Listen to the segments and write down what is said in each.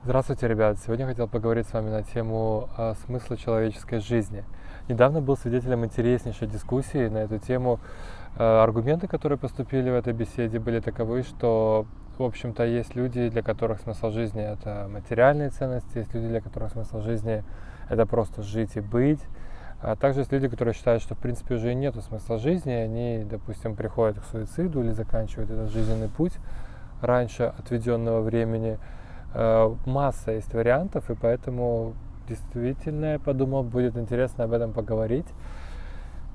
Здравствуйте, ребят! Сегодня я хотел поговорить с вами на тему смысла человеческой жизни. Недавно был свидетелем интереснейшей дискуссии на эту тему. Аргументы, которые поступили в этой беседе, были таковы, что, в общем-то, есть люди, для которых смысл жизни — это материальные ценности, есть люди, для которых смысл жизни — это просто жить и быть. А также есть люди, которые считают, что, в принципе, уже и нету смысла жизни, и они, допустим, приходят к суициду или заканчивают этот жизненный путь раньше отведенного времени. Масса есть вариантов, и поэтому действительно, я подумал, будет интересно об этом поговорить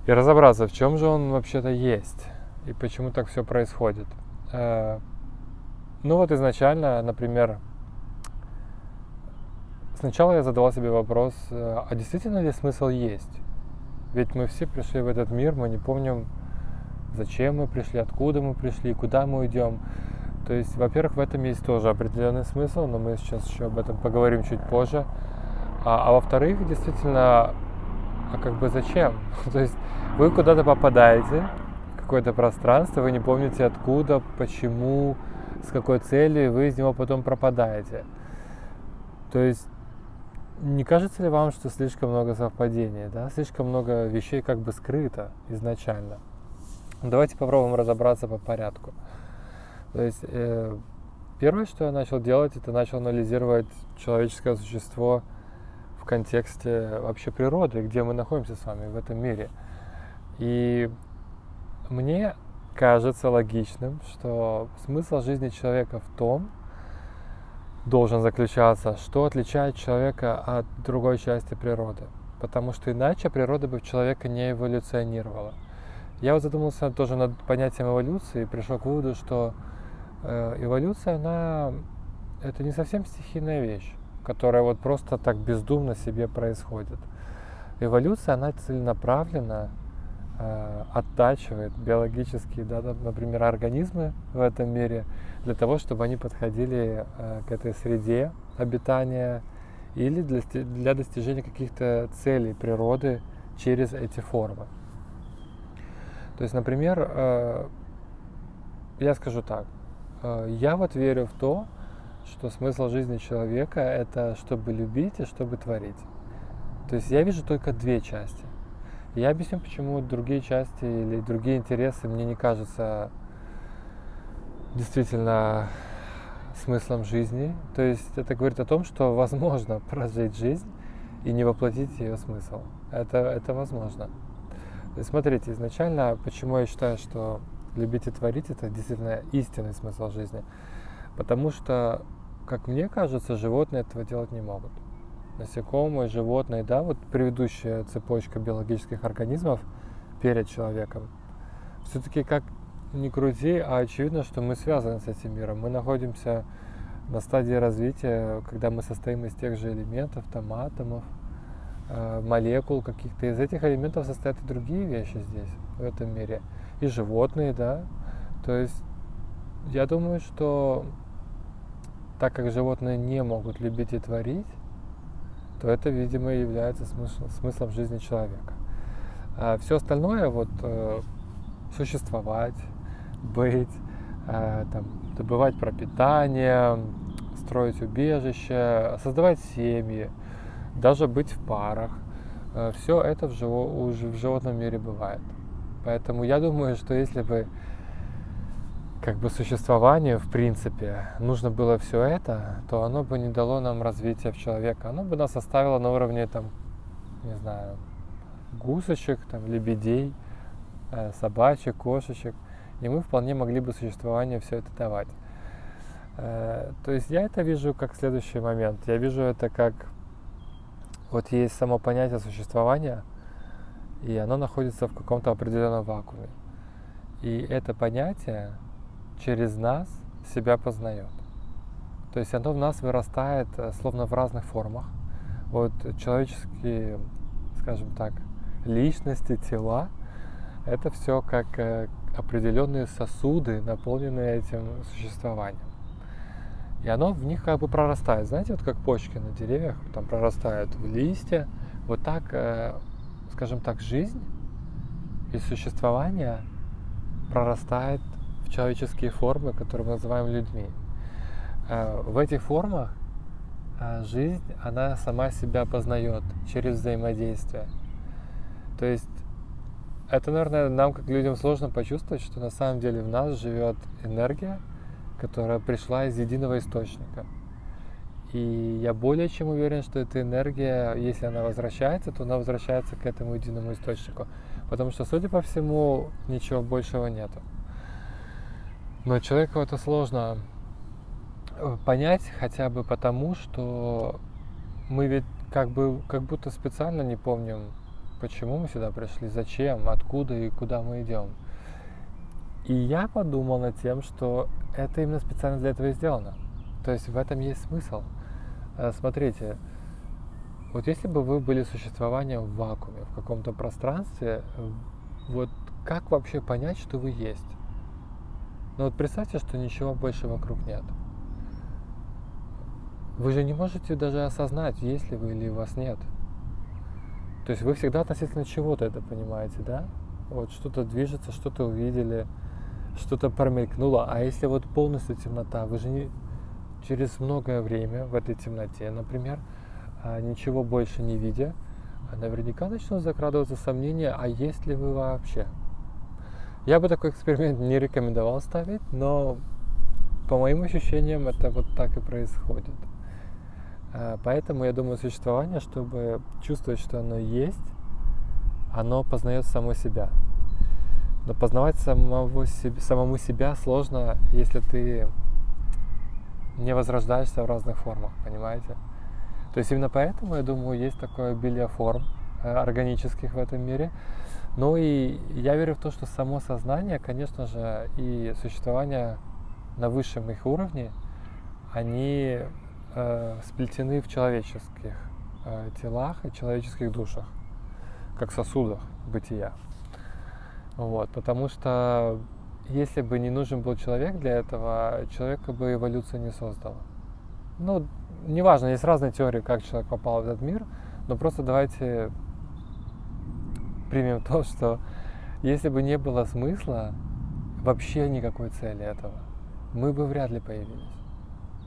и разобраться, в чем же он вообще-то есть и почему так все происходит. Ну вот изначально, например, сначала я задавал себе вопрос, а действительно ли смысл есть? Ведь мы все пришли в этот мир, мы не помним, зачем мы пришли, откуда мы пришли, куда мы уйдем. То есть, во-первых, в этом есть тоже определенный смысл, но мы сейчас еще об этом поговорим чуть позже. А во-вторых, действительно, как бы зачем? То есть вы куда-то попадаете, в какое-то пространство, вы не помните откуда, почему, с какой целью, и вы из него потом пропадаете. То есть не кажется ли вам, что слишком много совпадений, да? Слишком много вещей как бы скрыто изначально? Давайте попробуем разобраться по порядку. То есть первое, что я начал делать, это начал анализировать человеческое существо в контексте вообще природы, где мы находимся с вами в этом мире. И мне кажется логичным, что смысл жизни человека в том, должен заключаться, что отличает человека от другой части природы. Потому что иначе природа бы в человека не эволюционировала. Я вот задумался тоже над понятием эволюции и пришел к выводу, что эволюция, это не совсем стихийная вещь, которая вот просто так бездумно себе происходит. Эволюция, она целенаправленно оттачивает биологические, например, организмы в этом мире для того, чтобы они подходили к этой среде обитания или для достижения каких-то целей природы через эти формы. То есть, например, я скажу так. Я вот верю в то, что смысл жизни человека — это чтобы любить и чтобы творить. То есть я вижу только две части. Я объясню, почему другие части или другие интересы мне не кажутся действительно смыслом жизни. То есть это говорит о том, что возможно прожить жизнь и не воплотить ее смысл. Это возможно. То есть смотрите, изначально, почему я считаю, что любить и творить — это действительно истинный смысл жизни. Потому что, как мне кажется, животные этого делать не могут. Насекомые, животные, да, вот предыдущая цепочка биологических организмов перед человеком. Все-таки, как ни крути, а очевидно, что мы связаны с этим миром. Мы находимся на стадии развития, когда мы состоим из тех же элементов, там, атомов, молекул каких-то. Из этих элементов состоят и другие вещи здесь, в этом мире. И животные, да. То есть я думаю, что так как животные не могут любить и творить, то это, видимо, является смыслом жизни человека. А все остальное, вот существовать, быть, там, добывать пропитание, строить убежище, создавать семьи, даже быть в парах, все это уже в животном мире бывает. Поэтому я думаю, что если бы как бы существованию, в принципе, нужно было все это, то оно бы не дало нам развития в человека. Оно бы нас оставило на уровне, там, не знаю, гусочек, там, лебедей, собачек, кошечек. И мы вполне могли бы существованию все это давать. То есть я это вижу как следующий момент. Я вижу это как вот есть само понятие существования, и оно находится в каком-то определенном вакууме. И это понятие через нас себя познает. То есть оно в нас вырастает словно в разных формах. Вот человеческие, скажем так, личности, тела — это все как определенные сосуды, наполненные этим существованием. И оно в них как бы прорастает. Знаете, вот как почки на деревьях там прорастают в листья. Вот так, скажем так, жизнь и существование прорастает в человеческие формы, которые мы называем людьми. В этих формах жизнь, она сама себя познает через взаимодействие. То есть это, наверное, нам, как людям, сложно почувствовать, что на самом деле в нас живет энергия, которая пришла из единого источника. И я более чем уверен, что эта энергия, если она возвращается, то она возвращается к этому единому источнику. Потому что, судя по всему, ничего большего нету. Но человеку это сложно понять хотя бы потому, что мы ведь как будто специально не помним, почему мы сюда пришли, зачем, откуда и куда мы идем. И я подумал над тем, что это именно специально для этого и сделано. То есть в этом есть смысл. Смотрите, вот если бы вы были существованием в вакууме, в каком-то пространстве, вот как вообще понять, что вы есть? Ну вот представьте, что ничего больше вокруг нет. Вы же не можете даже осознать, есть ли вы или вас нет. То есть вы всегда относительно чего-то это понимаете, да? Вот что-то движется, что-то увидели, что-то промелькнуло. А если вот полностью темнота, вы же не через многое время в этой темноте, например, ничего больше не видя, наверняка начнут закрадываться сомнения, а есть ли вы вообще. Я бы такой эксперимент не рекомендовал ставить, но по моим ощущениям это вот так и происходит. Поэтому я думаю, существование, чтобы чувствовать, что оно есть, оно познает само себя. Но познавать самому себя сложно, если ты не возрождаешься в разных формах, понимаете? То есть именно поэтому, я думаю, есть такое обилие форм органических в этом мире. Ну и я верю в то, что само сознание, конечно же, и существование на высшем их уровне, они сплетены в человеческих телах и человеческих душах, как сосудах бытия. Вот, потому что если бы не нужен был человек для этого, человека бы эволюция не создала. Ну, неважно, есть разные теории, как человек попал в этот мир, но просто давайте примем то, что если бы не было смысла, вообще никакой цели этого, мы бы вряд ли появились.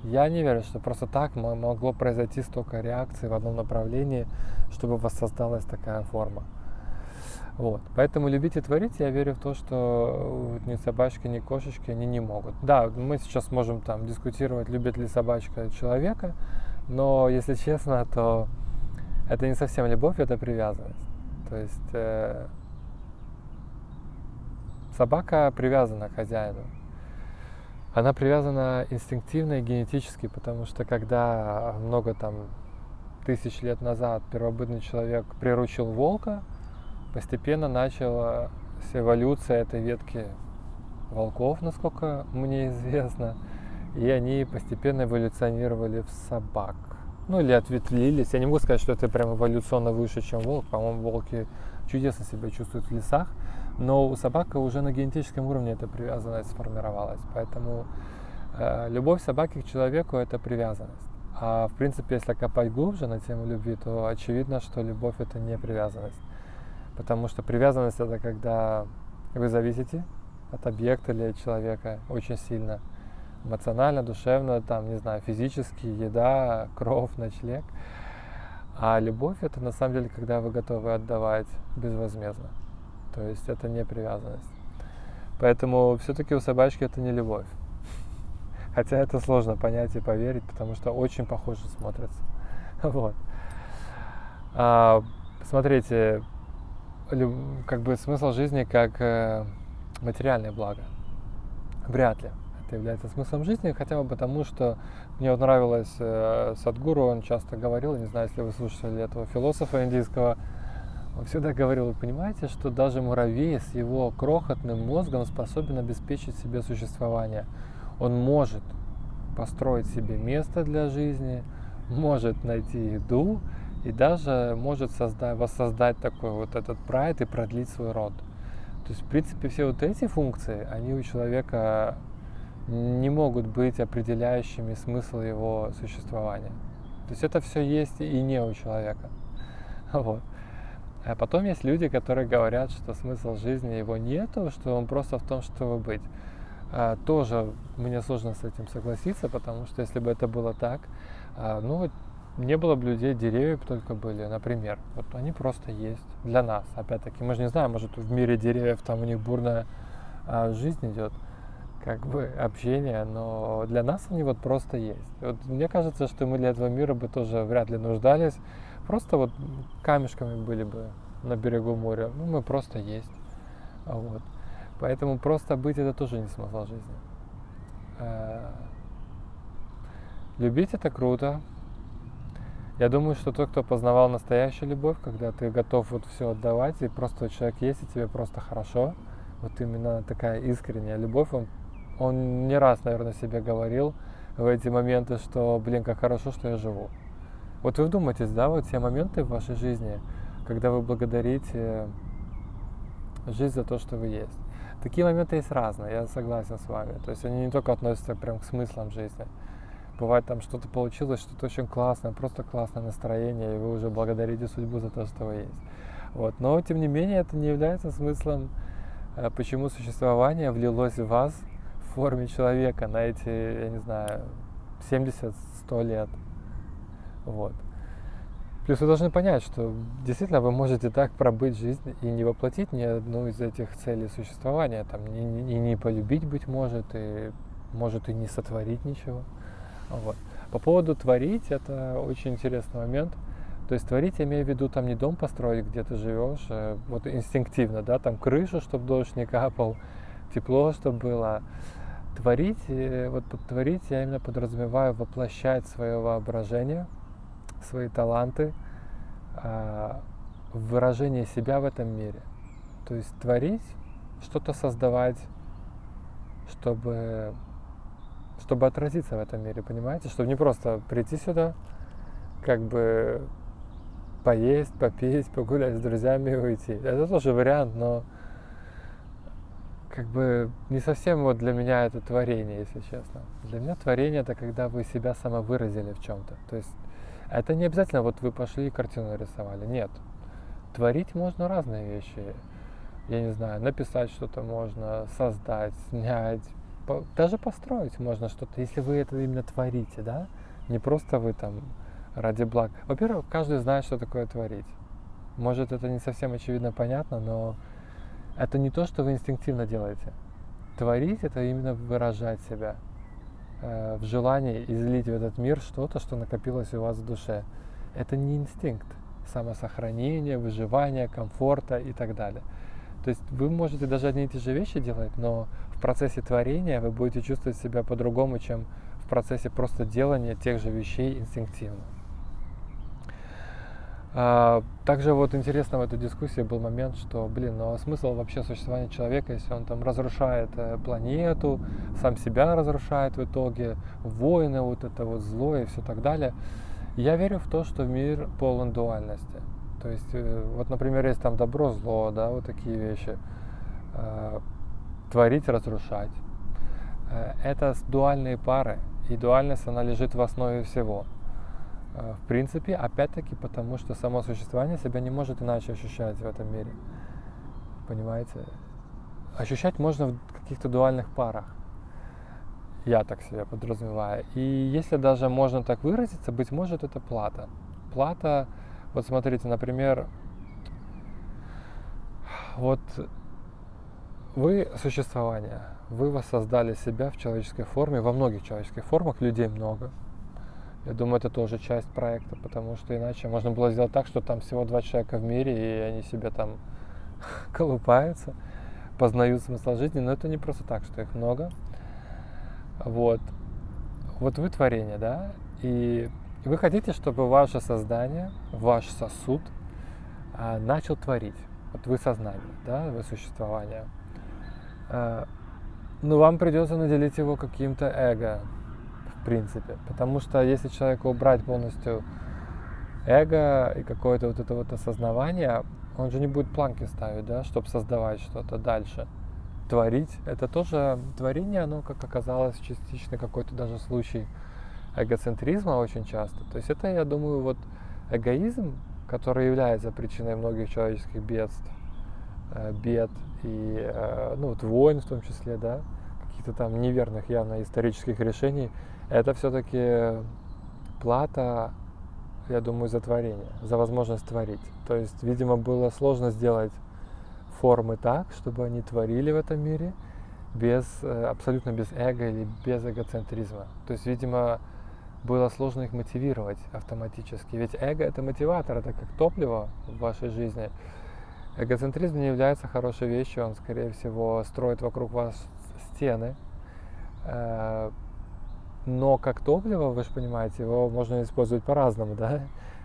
Я не верю, что просто так могло произойти столько реакций в одном направлении, чтобы воссоздалась такая форма. Вот. Поэтому любить и творить, я верю в то, что ни собачки, ни кошечки, они не могут. Да, мы сейчас можем там дискутировать, любит ли собачка человека, но, если честно, то это не совсем любовь, это привязанность. То есть собака привязана к хозяину. Она привязана инстинктивно и генетически, потому что когда много там тысяч лет назад первобытный человек приручил волка, постепенно началась эволюция этой ветки волков, насколько мне известно, и они постепенно эволюционировали в собак. Ну или ответвлились. Я не могу сказать, что это прям эволюционно выше, чем волк. По-моему, волки чудесно себя чувствуют в лесах. Но у собаки уже на генетическом уровне эта привязанность сформировалась. Поэтому любовь собаки к человеку – это привязанность. А в принципе, если копать глубже на тему любви, то очевидно, что любовь – это не привязанность. Потому что привязанность – это когда вы зависите от объекта или от человека очень сильно. Эмоционально, душевно, там, не знаю, физически, еда, кровь, ночлег. А любовь – это на самом деле, когда вы готовы отдавать безвозмездно. То есть это не привязанность. Поэтому все-таки у собачки это не любовь. Хотя это сложно понять и поверить, потому что очень похоже смотрится. Вот. Смотрите, как бы смысл жизни как материальное благо. Вряд ли это является смыслом жизни, хотя бы потому, что мне вот нравилось Садхгуру, он часто говорил, не знаю, если вы слушали этого философа индийского, он всегда говорил: вы понимаете, что даже муравей с его крохотным мозгом способен обеспечить себе существование. Он может построить себе место для жизни, может найти еду и даже может воссоздать такой вот этот прайд и продлить свой род. То есть, в принципе, все вот эти функции, они у человека не могут быть определяющими смысл его существования. То есть это все есть и не у человека. Вот. А потом есть люди, которые говорят, что смысл жизни его нету, что он просто в том, чтобы быть. тоже мне сложно с этим согласиться, потому что если бы это было так, ну вот не было бы людей, деревья только были, например. Вот они просто есть для нас. Опять-таки, мы же не знаем, может в мире деревьев там у них бурная жизнь идет, как бы общение, но для нас они вот просто есть. Вот мне кажется, что мы для этого мира бы тоже вряд ли нуждались, просто вот камешками были бы на берегу моря. Ну, мы просто есть. Вот. Поэтому просто быть — это тоже не смысл жизни. Любить — это круто. Я думаю, что тот, кто познавал настоящую любовь, когда ты готов вот все отдавать, и просто человек есть, и тебе просто хорошо, вот именно такая искренняя любовь, он не раз, наверное, себе говорил в эти моменты, что, блин, как хорошо, что я живу. Вот вы вдумайтесь, да, вот те моменты в вашей жизни, когда вы благодарите жизнь за то, что вы есть. Такие моменты есть разные, я согласен с вами. То есть они не только относятся прям к смыслам жизни. Бывает там что-то получилось, что-то очень классное, просто классное настроение, и вы уже благодарите судьбу за то, что вы есть. Вот. Но тем не менее это не является смыслом, почему существование влилось в вас в форме человека на эти, я не знаю, 70-100 лет. Вот. Плюс вы должны понять, что действительно вы можете так пробыть жизнь и не воплотить ни одну из этих целей существования, там, и не полюбить, быть может, и может и не сотворить ничего. Вот. По поводу творить, это очень интересный момент. То есть творить, я имею в виду, там не дом построить, где ты живешь, вот инстинктивно, да, там крышу, чтобы дождь не капал, тепло, чтобы было. Творить, вот под творить я именно подразумеваю воплощать свое воображение, свои таланты, выражение себя в этом мире. То есть творить, что-то создавать, чтобы отразиться в этом мире, понимаете? Чтобы не просто прийти сюда, как бы поесть, попить, погулять с друзьями и уйти. Это тоже вариант, но как бы не совсем вот для меня это творение, если честно. Для меня творение — это когда вы себя самовыразили в чем-то. То есть это не обязательно вот вы пошли и картину нарисовали. Нет. Творить можно разные вещи. Я не знаю, написать что-то можно, создать, снять, даже построить можно что-то, если вы это именно творите, да? Не просто вы там ради блага. Во-первых, каждый знает, что такое творить. Может, это не совсем очевидно понятно, но это не то, что вы инстинктивно делаете. Творить — это именно выражать себя в желании излить в этот мир что-то, что накопилось у вас в душе. Это не инстинкт самосохранения, выживания, комфорта и так далее. То есть вы можете даже одни и те же вещи делать, но в процессе творения вы будете чувствовать себя по-другому, чем в процессе просто делания тех же вещей инстинктивно. Также вот интересно в этой дискуссии был момент, что, ну а смысл вообще существования человека, если он там разрушает планету, сам себя разрушает в итоге, войны, вот это вот зло и все так далее. Я верю в то, что мир полон дуальности. То есть, вот, например, есть там добро, зло, да, вот такие вещи. Творить, разрушать. Это дуальные пары, и дуальность, она лежит в основе всего. В принципе, опять-таки, потому что само существование себя не может иначе ощущать в этом мире. Понимаете? Ощущать можно в каких-то дуальных парах. Я так себе подразумеваю. И если даже можно так выразиться, быть может, это плата. Плата, вот смотрите, например, вот вы существование, вы воссоздали себя в человеческой форме, во многих человеческих формах, людей много. Я думаю, это тоже часть проекта, потому что иначе можно было сделать так, что там всего 2 человека в мире, и они себе там колупаются, познают смысл жизни, но это не просто так, что их много. Вот вы творение, да, и вы хотите, чтобы ваше создание, ваш сосуд начал творить. Вот вы сознание, да, вы существование. Но вам придется наделить его каким-то эго, в принципе. Потому что если человеку убрать полностью эго и какое-то вот это вот осознавание, он же не будет планки ставить, да, чтобы создавать что-то дальше. Творить, это тоже творение, оно, как оказалось, частично какой-то даже случай эгоцентризма очень часто. То есть это, я думаю, вот эгоизм, который является причиной многих человеческих бед и, ну, вот войн в том числе, да, каких-то каких-то там неверных явно исторических решений, это все-таки плата, я думаю, за творение, за возможность творить. То есть, видимо, было сложно сделать формы так, чтобы они творили в этом мире абсолютно без эго или без эгоцентризма. То есть, видимо, было сложно их мотивировать автоматически. Ведь эго — это мотиватор, это как топливо в вашей жизни. Эгоцентризм не является хорошей вещью, он, скорее всего, строит вокруг вас стены. Но как топливо, вы же понимаете, его можно использовать по-разному, да?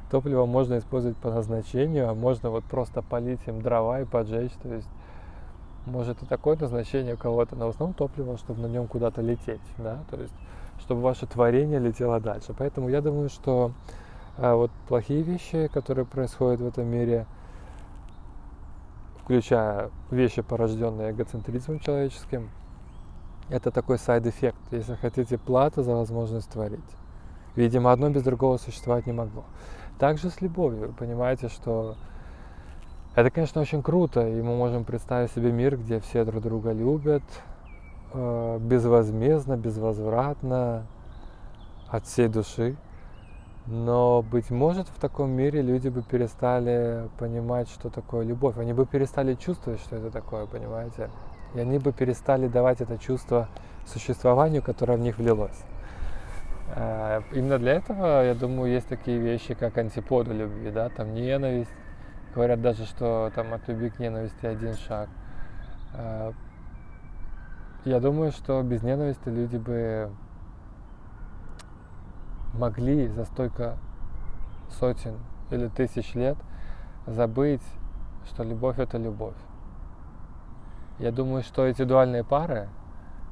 Топливо можно использовать по назначению, а можно вот просто полить им дрова и поджечь. То есть может и такое назначение у кого-то, но в основном топливо, чтобы на нем куда-то лететь, да? То есть чтобы ваше творение летело дальше. Поэтому я думаю, что вот плохие вещи, которые происходят в этом мире, включая вещи, порожденные эгоцентризмом человеческим, это такой сайд-эффект, если хотите, плата за возможность творить. Видимо, одно без другого существовать не могло. Также с любовью. Вы понимаете, что это, конечно, очень круто, и мы можем представить себе мир, где все друг друга любят, безвозмездно, безвозвратно, от всей души. Но, быть может, в таком мире люди бы перестали понимать, что такое любовь. Они бы перестали чувствовать, что это такое, понимаете? И они бы перестали давать это чувство существованию, которое в них влилось. Именно для этого, я думаю, есть такие вещи, как антиподы любви, да, там ненависть. Говорят даже, что там от любви к ненависти один шаг. Я думаю, что без ненависти люди бы могли за столько сотен или тысяч лет забыть, что любовь — это любовь. Я думаю, что эти дуальные пары,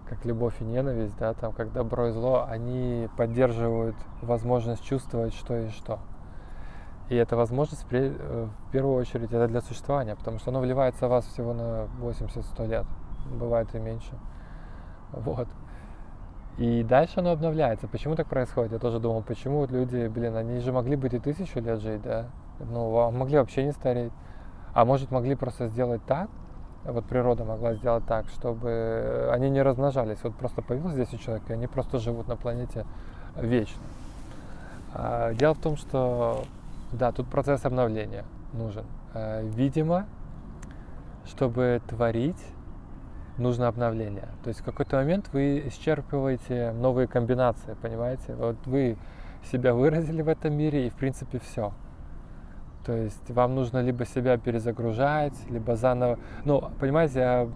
как любовь и ненависть, да, там, как добро и зло, они поддерживают возможность чувствовать, что и что. И эта возможность, в первую очередь, это для существования, потому что оно вливается в вас всего на 80-100 лет, бывает и меньше. Вот. И дальше оно обновляется. Почему так происходит? Я тоже думал, почему вот люди, они же могли быть и 1000 лет жить, да? Ну, могли вообще не стареть. А может, могли просто сделать так, вот природа могла сделать так, чтобы они не размножались. Вот просто появилось 10 человек, и они просто живут на планете вечно. Дело в том, что, да, тут процесс обновления нужен. Видимо, чтобы творить, нужно обновление. То есть в какой-то момент вы исчерпываете новые комбинации, понимаете? Вот вы себя выразили в этом мире, и в принципе все. То есть вам нужно либо себя перезагружать, либо заново... Ну, понимаете,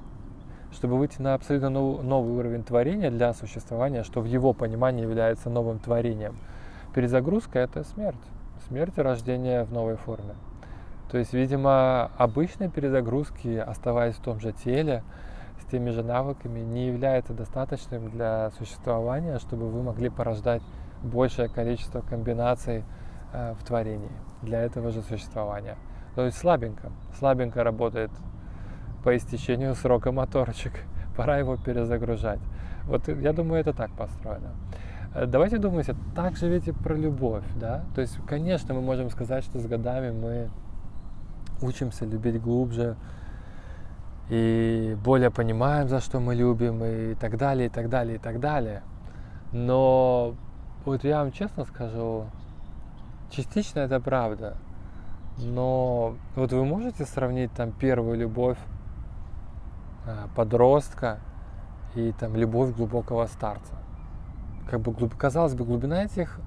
чтобы выйти на абсолютно новый уровень творения для существования, что в его понимании является новым творением, перезагрузка — это смерть. Смерть и рождение в новой форме. То есть, видимо, обычные перезагрузки, оставаясь в том же теле, с теми же навыками, не является достаточным для существования, чтобы вы могли порождать большее количество комбинаций в творении для этого же существования. То есть слабенько работает по истечению срока моторчик, пора его перезагружать. Вот я думаю, это так построено. Давайте думать, так же ведь и про любовь, да? То есть, конечно, мы можем сказать, что с годами мы учимся любить глубже и более понимаем, за что мы любим, и так далее, и так далее, и так далее. Но вот я вам честно скажу, частично это правда, но вот вы можете сравнить там первую любовь подростка и там любовь глубокого старца? Как бы, казалось бы, глубина этих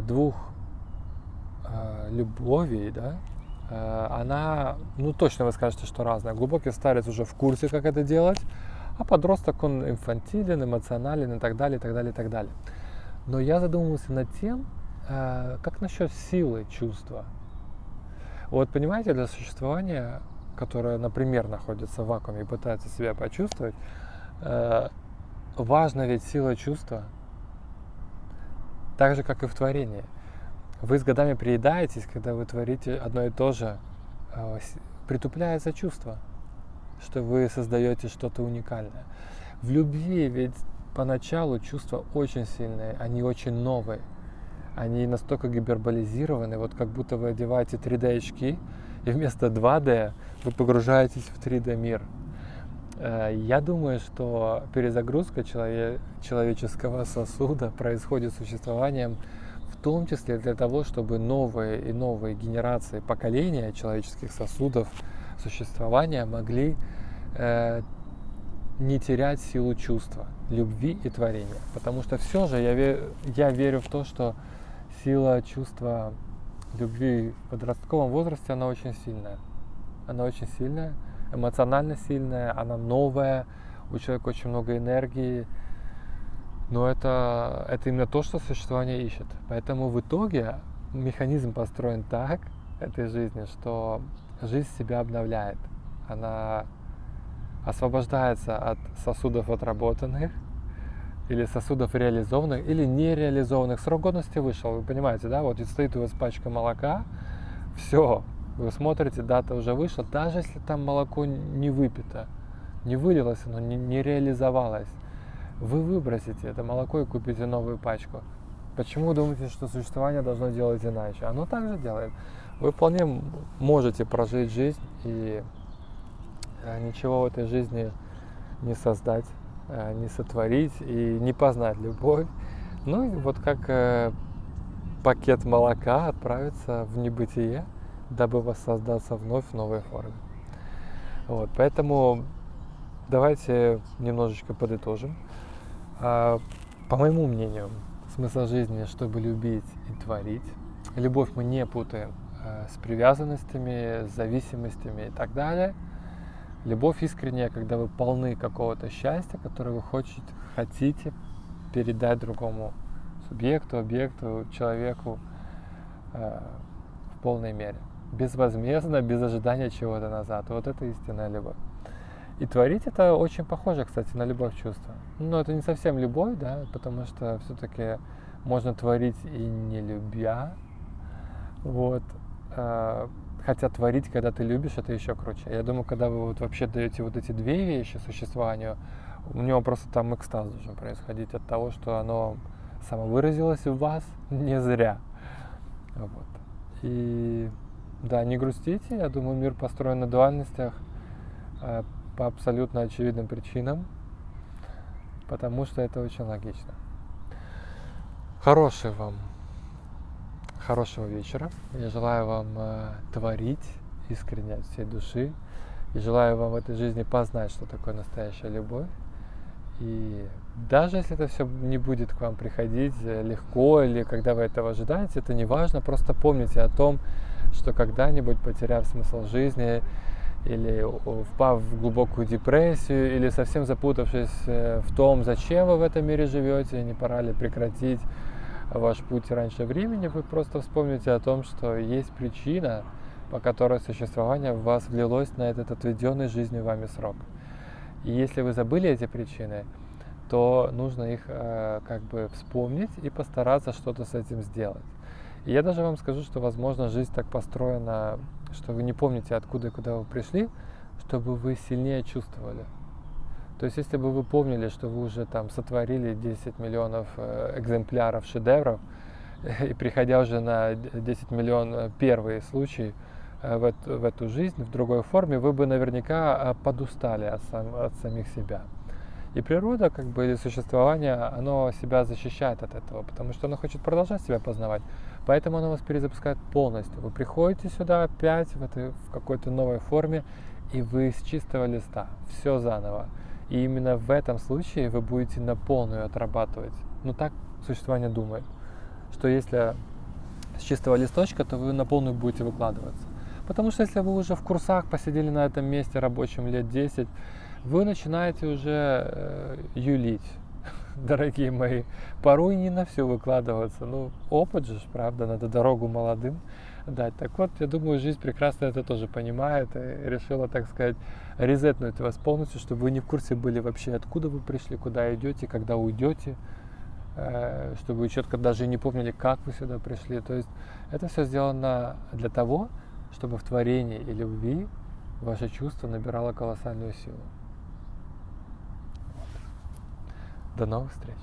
двух любовей, да, она, ну точно вы скажете, что разная. Глубокий старец уже в курсе, как это делать, а подросток, он инфантилен, эмоционален и так далее, и так далее, и так далее. Но я задумывался над тем, как насчет силы чувства. Вот понимаете, для существования, которое, например, находится в вакууме и пытается себя почувствовать, важна ведь сила чувства, так же, как и в творении. Вы с годами приедаетесь, когда вы творите одно и то же, притупляется чувство, что вы создаете что-то уникальное. В любви ведь поначалу чувства очень сильные, они очень новые. Они настолько гиперболизированы, вот как будто вы одеваете 3D очки, и вместо 2D вы погружаетесь в 3D мир. Я думаю, что перезагрузка человеческого сосуда происходит существованием в том числе для того, чтобы новые и новые генерации, поколения человеческих сосудов существования могли не терять силу чувства, любви и творения. Потому что все же я верю в то, что сила чувства любви в подростковом возрасте, она очень сильная. Она очень сильная, эмоционально сильная, она новая, у человека очень много энергии. Но это именно то, что существование ищет. Поэтому в итоге механизм построен так, этой жизни, что жизнь себя обновляет. Она освобождается от сосудов отработанных, или сосудов реализованных, или нереализованных. Срок годности вышел, вы понимаете, да? Вот стоит у вас пачка молока, все, вы смотрите, дата уже вышла, даже если там молоко не выпито, не вылилось, оно не реализовалось, вы выбросите это молоко и купите новую пачку. Почему думаете, что существование должно делать иначе? Оно так же делает. Вы вполне можете прожить жизнь и ничего в этой жизни не создать, не сотворить и не познать любовь. Ну и вот как пакет молока отправиться в небытие, дабы воссоздаться вновь в новой форме. Вот, поэтому давайте немножечко подытожим. По моему мнению, смысл жизни, чтобы любить и творить. Любовь мы не путаем с привязанностями, с зависимостями и так далее. Любовь искренняя, когда вы полны какого-то счастья, которое вы хотите передать другому субъекту, объекту, человеку в полной мере. Безвозмездно, без ожидания чего-то назад. Вот это истинная любовь. И творить это очень похоже, кстати, на любовь чувства. Но это не совсем любовь, да, потому что все-таки можно творить и не любя. Вот. Хотя творить, когда ты любишь, это еще круче. Я думаю, когда вы вот вообще даете вот эти две вещи существованию, у него просто там экстаз должен происходить от того, что оно самовыразилось в вас не зря. Вот. И да, не грустите, я думаю, мир построен на дуальностях по абсолютно очевидным причинам, потому что это очень логично. Хорошего вечера. Я желаю вам творить искренне от всей души. И желаю вам в этой жизни познать, что такое настоящая любовь. И даже если это все не будет к вам приходить легко, или когда вы этого ожидаете, это не важно. Просто помните о том, что когда-нибудь, потеряв смысл жизни, или впав в глубокую депрессию, или совсем запутавшись в том, зачем вы в этом мире живете, не пора ли прекратить ваш путь раньше времени, вы просто вспомните о том, что есть причина, по которой существование в вас влилось на этот отведенный жизнью вами срок. И если вы забыли эти причины, то нужно их как бы вспомнить и постараться что-то с этим сделать. И я даже вам скажу, что, возможно, жизнь так построена, что вы не помните, откуда и куда вы пришли, чтобы вы сильнее чувствовали. То есть, если бы вы помнили, что вы уже там сотворили 10 миллионов экземпляров шедевров, и приходя уже на 10 миллионов первый случай в эту жизнь, в другой форме, вы бы наверняка подустали от самих себя. И природа, как бы, или существование, оно себя защищает от этого, потому что оно хочет продолжать себя познавать. Поэтому оно вас перезапускает полностью. Вы приходите сюда опять в какой-то новой форме, и вы с чистого листа, все заново. И именно в этом случае вы будете на полную отрабатывать. Ну так существование думает, что если с чистого листочка, то вы на полную будете выкладываться. Потому что если вы уже в курсах посидели на этом месте рабочем лет 10, вы начинаете уже юлить, дорогие мои. Порой не на все выкладываться. Ну, опыт же, правда, надо дорогу молодым дать. Так вот, я думаю, жизнь прекрасно это тоже понимает и решила, так сказать, резетнуть вас полностью, чтобы вы не в курсе были вообще, откуда вы пришли, куда идете, когда уйдете, чтобы вы четко даже не помнили, как вы сюда пришли. То есть это все сделано для того, чтобы в творении и любви ваше чувство набирало колоссальную силу. До новых встреч!